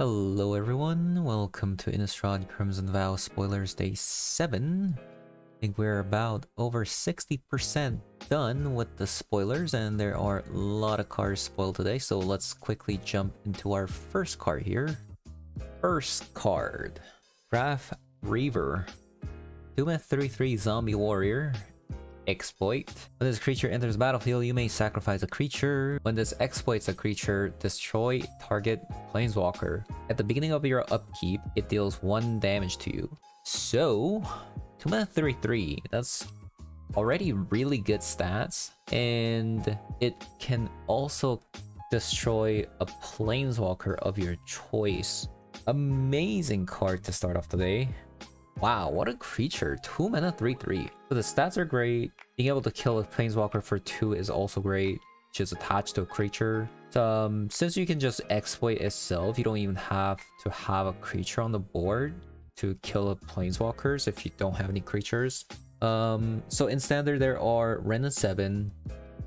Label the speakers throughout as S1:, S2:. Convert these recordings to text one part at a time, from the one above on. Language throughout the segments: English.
S1: Hello everyone, welcome to Innistrad Crimson Vow Spoilers Day 7. I think we're about over 60% done with the spoilers and there are a lot of cards spoiled today, so let's quickly jump into our first card here. First card, Graf Reaver. 2/3/3 zombie warrior. Exploit. When this creature enters the battlefield, you may sacrifice a creature. When this exploits a creature, destroy target planeswalker. At the beginning of your upkeep, it deals 1 damage to you. So, 2/3/3. That's already really good stats. And it can also destroy a planeswalker of your choice. Amazing card to start off today. Wow, what a creature. 2/3/3. So the stats are great. Being able to kill a planeswalker for 2 is also great, which is attached to a creature. Since you can just exploit itself, you don't even have to have a creature on the board to kill planeswalkers if you don't have any creatures. So in standard there are Ren and 7,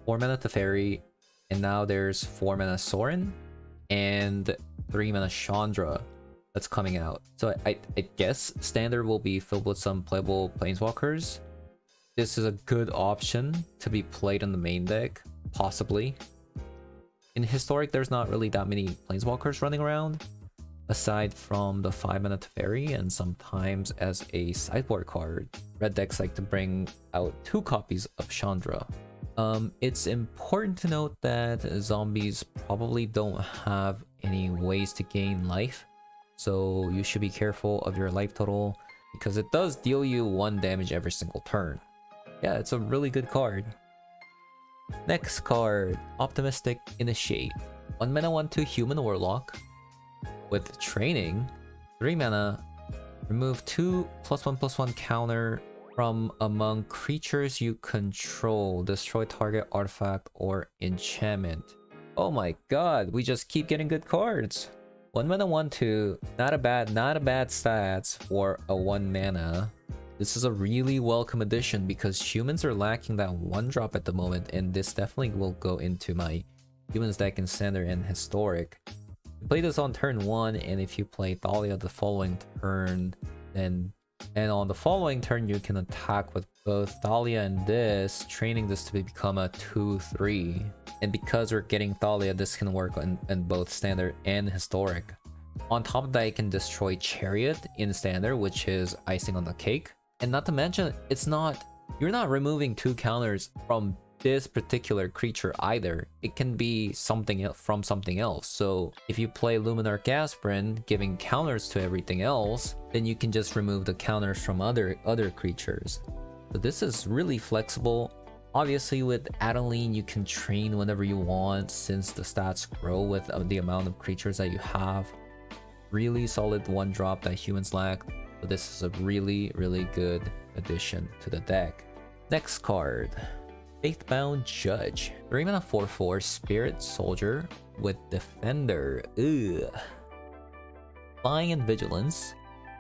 S1: 4 mana Teferi, and now there's 4 mana Sorin and 3 mana Chandra that's coming out. So I guess standard will be filled with some playable planeswalkers. This is a good option to be played in the main deck, possibly. In historic, there's not really that many planeswalkers running around, aside from the 5 mana Teferi and sometimes as a sideboard card. Red decks like to bring out 2 copies of Chandra. It's important to note that zombies probably don't have any ways to gain life. So you should be careful of your life total because it does deal you 1 damage every single turn. Yeah, it's a really good card. Next card, Optimistic Initiate. 1 mana 1/2 human warlock. With training, 3 mana, remove 2 +1/+1 counter from among creatures you control. Destroy target artifact or enchantment. Oh my god, we just keep getting good cards. 1 mana 1/2, not a bad stats for a 1 mana. This is a really welcome addition because humans are lacking that 1-drop at the moment, and this definitely will go into my humans deck in standard and historic. You play this on turn 1, and if you play Thalia the following turn, and on the following turn you can attack with both Thalia and this, training this to become a 2/3. And because we're getting Thalia, this can work on both standard and historic. On top of that, it can destroy Chariot in standard, which is icing on the cake. And not to mention, you're not removing 2 counters from this particular creature either. It can be something from something else. So if you play Luminar Gasprin, giving counters to everything else, then you can just remove the counters from other creatures. So this is really flexible. Obviously with Adeline, you can train whenever you want since the stats grow with the amount of creatures that you have. Really solid 1-drop that humans lack. So this is a really good addition to the deck. Next card, Faithbound Judge. 3 mana 4/4 Spirit Soldier with Defender. Ugh. Flying and Vigilance.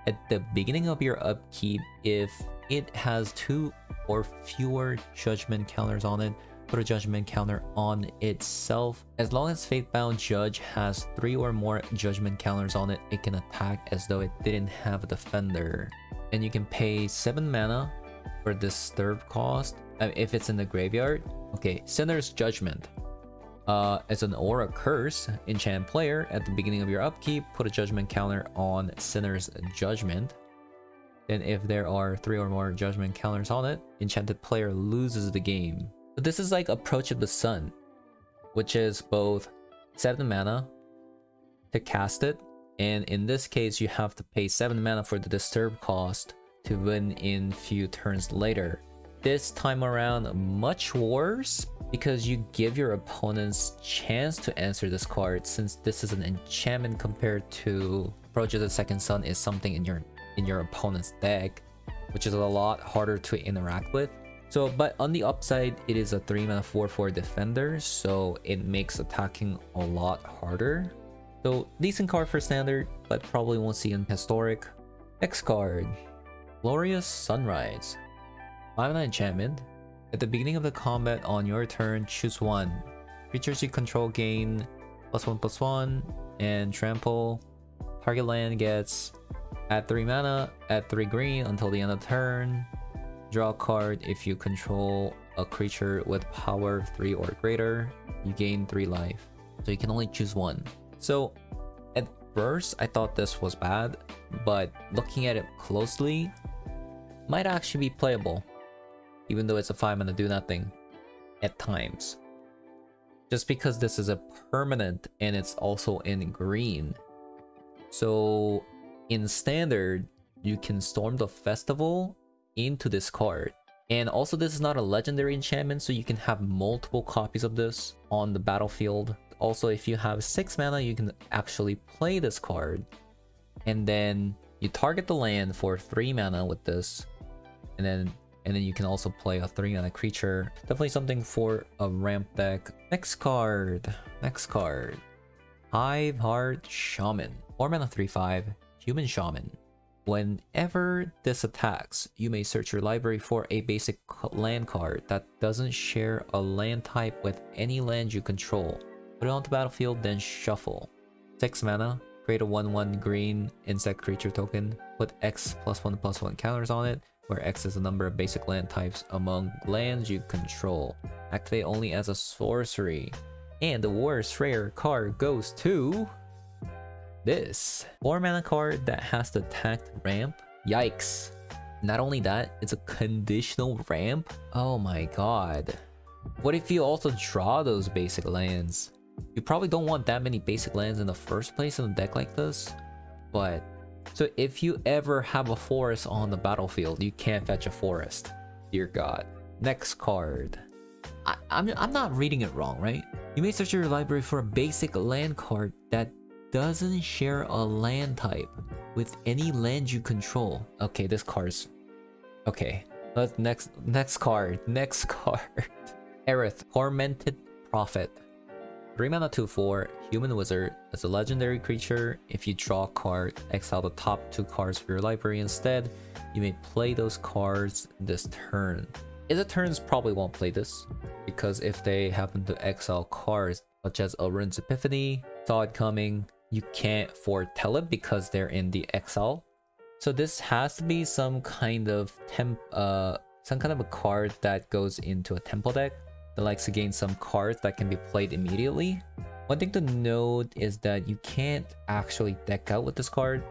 S1: At the beginning of your upkeep, if it has 2 or fewer judgment counters on it, put a judgment counter on itself. As long as Faithbound Judge has 3 or more judgment counters on it, it can attack as though it didn't have a defender. And you can pay 7 mana for Disturb cost if it's in the graveyard. Okay, Sinner's Judgment. As an Aura Curse, enchant player, at the beginning of your upkeep, put a judgment counter on Sinner's Judgment. Then if there are 3 or more judgment counters on it, enchanted player loses the game. So this is like Approach of the Sun, which is both 7 mana to cast it, and in this case you have to pay 7 mana for the Disturb cost to win in few turns later. This time around, much worse because you give your opponents chance to answer this card, since this is an enchantment compared to Approach of the Second Sun is something in your opponent's deck, which is a lot harder to interact with. So, but on the upside, it is a 3 mana 4/4 defender, so it makes attacking a lot harder. So decent card for standard, but probably won't see in historic. Next card, Glorious Sunrise. 5 mana enchantment. At the beginning of the combat on your turn, choose 1. Creatures you control gain +1/+1 and trample. Target land gets add 3 mana, add 3 green until the end of turn. Draw a card. If you control a creature with power 3 or greater, you gain 3 life. So you can only choose one. So at first I thought this was bad, but looking at it closely, might actually be playable, even though it's a 5 mana do nothing at times. Just because this is a permanent and it's also in green. So in standard, you can storm the festival into this card. And also this is not a legendary enchantment, so you can have multiple copies of this on the battlefield. Also, if you have 6 mana, you can actually play this card. And then you target the land for 3 mana with this. And then you can also play a 3 mana creature. Definitely something for a ramp deck. Next card. Hiveheart Shaman. 4 mana 3/5. Human Shaman. Whenever this attacks, you may search your library for a basic land card that doesn't share a land type with any land you control. Put it onto the battlefield, then shuffle. 6 mana. Create a 1/1 green insect creature token. Put X +1/+1 counters on it, where X is the number of basic land types among lands you control. Activate only as a sorcery. And the worst rare card goes to this 4 mana card that has the tagged ramp. Yikes. Not only that, it's a conditional ramp. Oh my god. What if you also draw those basic lands? You probably don't want that many basic lands in the first place in a deck like this. But so if you ever have a forest on the battlefield, you can't fetch a forest. Dear god. Next card. I'm not reading it wrong, right? You may search your library for a basic land card that doesn't share a land type with any land you control. Okay, this card's... Okay, let's next card. Eruth, Tormented Prophet. 3 mana 2/4, human wizard. As a legendary creature, if you draw a card, exile the top 2 cards of your library instead. You may play those cards this turn. Other turns probably won't play this, because if they happen to exile cards such as Alrund's Epiphany, Saw It Coming, you can't foretell it because they're in the exile. So this has to be some kind of a card that goes into a tempo deck that likes to gain some cards that can be played immediately. One thing to note is that you can't actually deck out with this card,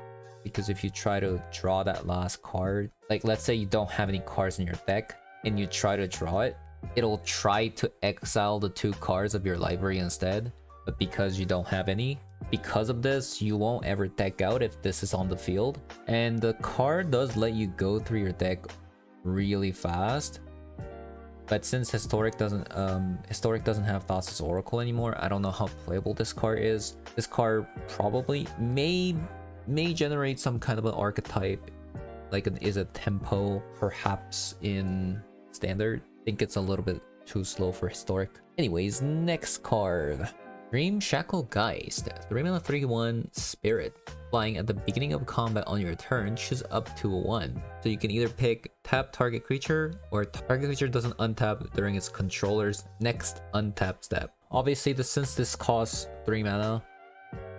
S1: because if you try to draw that last card, like let's say you don't have any cards in your deck and you try to draw it, it'll try to exile the 2 cards of your library instead. But because you don't have any, because of this, you won't ever deck out if this is on the field. And the card does let you go through your deck really fast. But since Historic doesn't have Thassa's Oracle anymore, I don't know how playable this card is. This card probably may generate some kind of an archetype, like is a tempo perhaps in standard. I think it's a little bit too slow for Historic. Anyways, next card. Dreamshackle Geist. 3 mana 3/1 Spirit. Flying at the beginning of combat on your turn, choose up to 1. So you can either pick tap target creature, or target creature doesn't untap during its controller's next untap step. Obviously, since this costs 3 mana,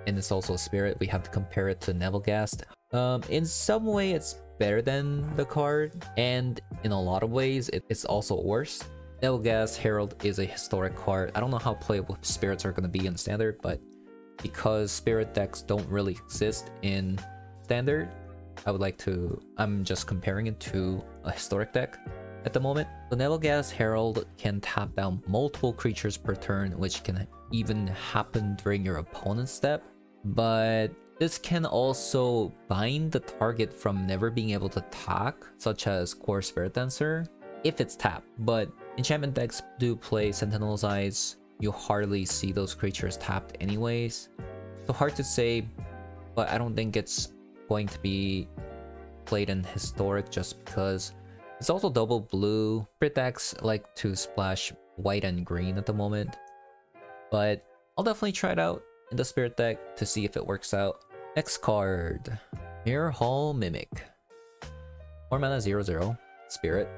S1: and it's also a spirit, we have to compare it to Nebelgast. In some way, it's better than the card, and in a lot of ways, it's also worse. Nebelgast Herald is a historic card. I don't know how playable spirits are going to be in standard, but because spirit decks don't really exist in standard, I'm just comparing it to a historic deck at the moment. The Nebelgast Herald can tap down multiple creatures per turn, which can even happen during your opponent's step. But this can also bind the target from never being able to attack, such as Core Spirit Dancer, if it's tapped. But enchantment decks do play Sentinel's Eyes. You hardly see those creatures tapped anyways. So hard to say, but I don't think it's going to be played in historic just because it's also double blue. Spirit decks like to splash white and green at the moment, but I'll definitely try it out in the spirit deck to see if it works out. Next card, Mirrorhall Mimic. 4 mana 0/0 Spirit.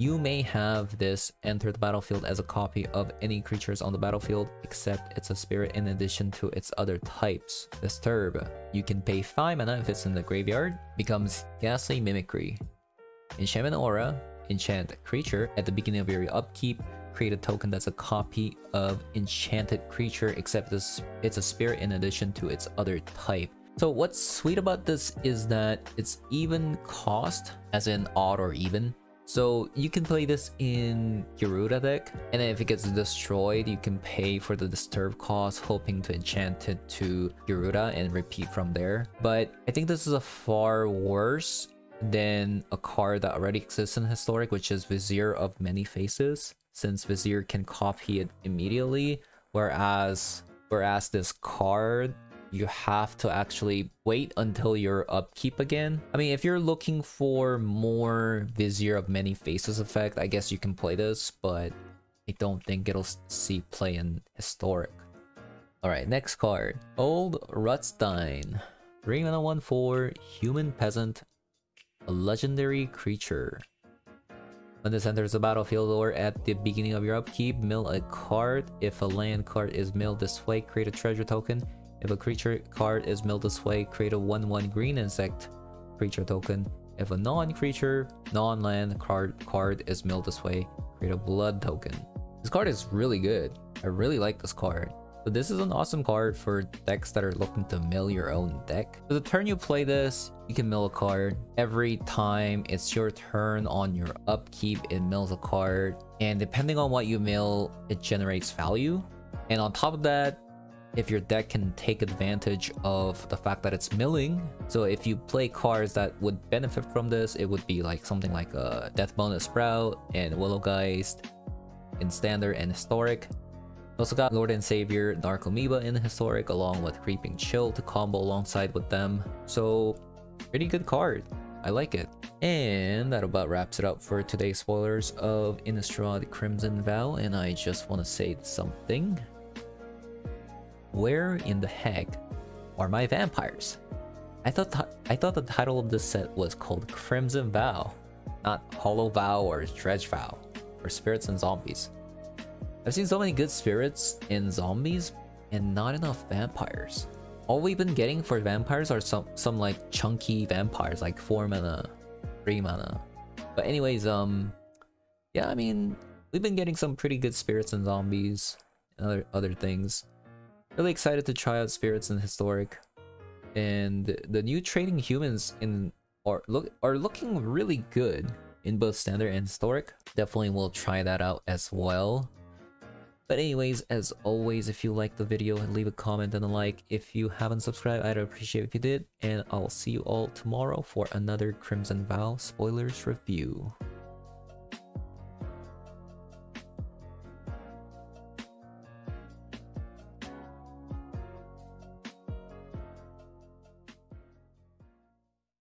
S1: You may have this enter the battlefield as a copy of any creatures on the battlefield, except it's a spirit in addition to its other types. Disturb. You can pay 5 mana if it's in the graveyard. Becomes Ghastly Mimicry. Enchantment Aura. Enchant creature. At the beginning of your upkeep, create a token that's a copy of enchanted creature, except it's a spirit in addition to its other type. So what's sweet about this is that it's even cost, as in odd or even. So you can play this in Garuda deck, and then if it gets destroyed, you can pay for the disturb cost, hoping to enchant it to Garuda and repeat from there. But I think this is a far worse than a card that already exists in Historic, which is Vizier of Many Faces, since Vizier can copy it immediately, whereas this card, you have to actually wait until your upkeep again. I mean, if you're looking for more Vizier of Many Faces effect, I guess you can play this, but I don't think it'll see play in Historic. Alright, next card. Old Rutstein. 3 mana 1/4, Human Peasant, a legendary creature. When this enters the battlefield or at the beginning of your upkeep, mill a card. If a land card is milled this way, create a treasure token. If a creature card is milled this way, create a 1/1 green insect creature token. If a non-creature, non-land card is milled this way, create a blood token. This card is really good. I really like this card. So this is an awesome card for decks that are looking to mill your own deck. So the turn you play this, you can mill a card. Every time it's your turn on your upkeep, it mills a card. And depending on what you mill, it generates value. And on top of that, if your deck can take advantage of the fact that it's milling, so if you play cards that would benefit from this, it would be like something like a Death Bonus Sprout and Willow Geist in Standard and Historic. Also got Lord and Savior Narcomoeba in Historic, along with Creeping Chill to combo alongside with them. So pretty good card. I like it. And that about wraps it up for today's spoilers of Innistrad Crimson Vow, and I just want to say something. Where in the heck are my vampires? I thought the title of this set was called Crimson Vow, not Hollow Vow or Dredge Vow, or Spirits and Zombies. I've seen so many good spirits in zombies and not enough vampires. All we've been getting for vampires are some like chunky vampires, like 4 mana, 3 mana. But anyways, yeah, I mean, we've been getting some pretty good spirits and zombies and other things. Really excited to try out spirits in Historic, and the new trading humans are looking really good in both Standard and Historic. Definitely will try that out as well. But anyways, as always, if you liked the video, leave a comment and a like. If you haven't subscribed, I'd appreciate if you did, and I'll see you all tomorrow for another Crimson Vow spoilers review.